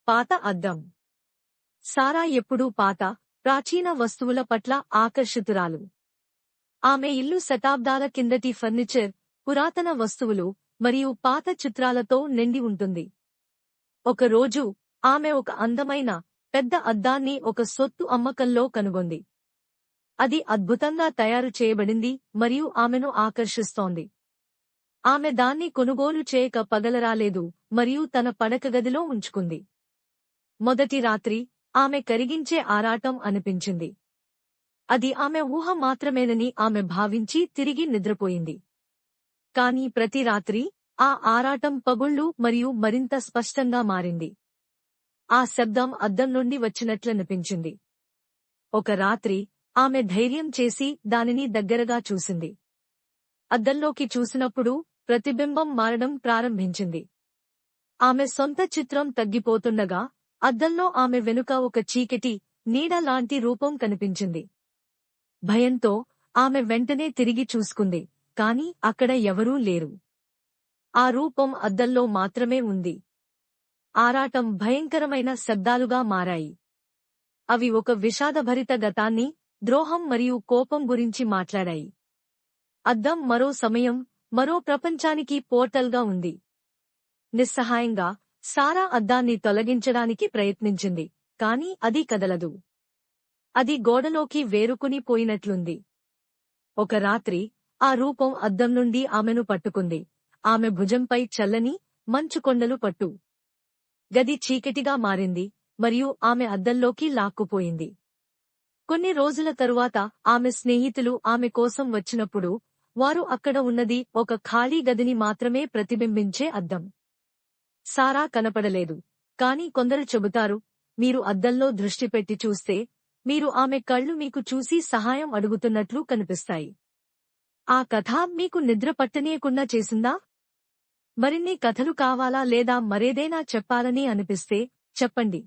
పాత అద్దం. సారా ఎప్పుడూ పాత, ప్రాచీన వస్తువుల పట్ల ఆకర్షితురాలు. ఆమె ఇల్లు శతాబ్దాల కిందటి ఫర్నిచర్, పురాతన వస్తువులు మరియు పాత చిత్రాలతో నిండి ఉంటుంది. ఒకరోజు ఆమె ఒక అందమైన, పెద్ద అద్దాన్ని ఒక సొత్తు అమ్మకంలో కనుగొంది. అది అద్భుతంగా తయారు చేయబడింది మరియు ఆమెను ఆకర్షిస్తోంది. ఆమె దాన్ని కొనుగోలు చేయక పగలరాలేదు మరియు తన పడకగదిలో ఉంచుకుంది. మొదటి రాత్రి ఆమె కరిగించే ఆరాటం అనిపించింది. అది ఆమె ఊహ మాత్రమేనని ఆమె భావించి తిరిగి నిద్రపోయింది. కాని ప్రతి రాత్రి ఆ ఆరాటం పగుళ్ళు మరియు మరింత స్పష్టంగా మారింది. ఆ శబ్దం అద్దం నుండి వచ్చినట్లనిపించింది. ఒక రాత్రి ఆమె ధైర్యం చేసి దానిని దగ్గరగా చూసింది. అద్దంలోకి చూసినప్పుడు ప్రతిబింబం మారడం ప్రారంభించింది. ఆమె సొంత చిత్రం తగ్గిపోతుండగా అద్దంలో ఆమె వెనుక ఒక చీకటి, నీడ లాంటి రూపం కనిపించింది. భయంతో ఆమె వెంటనే తిరిగి చూసుకుంది, కాని అక్కడ ఎవరూ లేరు. ఆ రూపం అద్దంలో మాత్రమే ఉంది. ఆరాటం భయంకరమైన శబ్దాలుగా మారాయి. అవి ఒక విషాదభరిత గతాన్ని, ద్రోహం మరియు కోపం గురించి మాట్లాడాయి. అద్దం మరో సమయం, మరో ప్రపంచానికి పోర్టల్గా ఉంది. నిస్సహాయంగా సారా అద్దాన్ని తొలగించడానికి ప్రయత్నించింది, కాని అది కదలదు. అది గోడలోకి వేరుకుని పోయినట్లుంది. ఒక రాత్రి ఆ రూపం అద్దం నుండి ఆమెను పట్టుకుంది. ఆమె భుజంపై చల్లని, మంచు కొండలు పట్టు. గది చీకటిగా మారింది మరియు ఆమె అద్దంలోకి లాక్కుపోయింది. కొన్ని రోజుల తరువాత ఆమె స్నేహితులు ఆమె కోసం వచ్చినప్పుడు వారు అక్కడ ఉన్నది ఒక ఖాళీ గదిని మాత్రమే ప్రతిబింబించే అద్దం. సారా కనపడలేదు. కాని కొందరు చెబుతారు, మీరు అద్దంలో దృష్టి పెట్టి చూస్తే మీరు ఆమె కళ్ళు మీకు చూసి సహాయం అడుగుతున్నట్లు కనిపిస్తాయి. ఆ కథ మీకు నిద్ర పట్టనీయకుండా చేసిందా? మరిన్ని కథలు కావాలా లేదా మరేదైనా చెప్పాలని అనిపిస్తే చెప్పండి.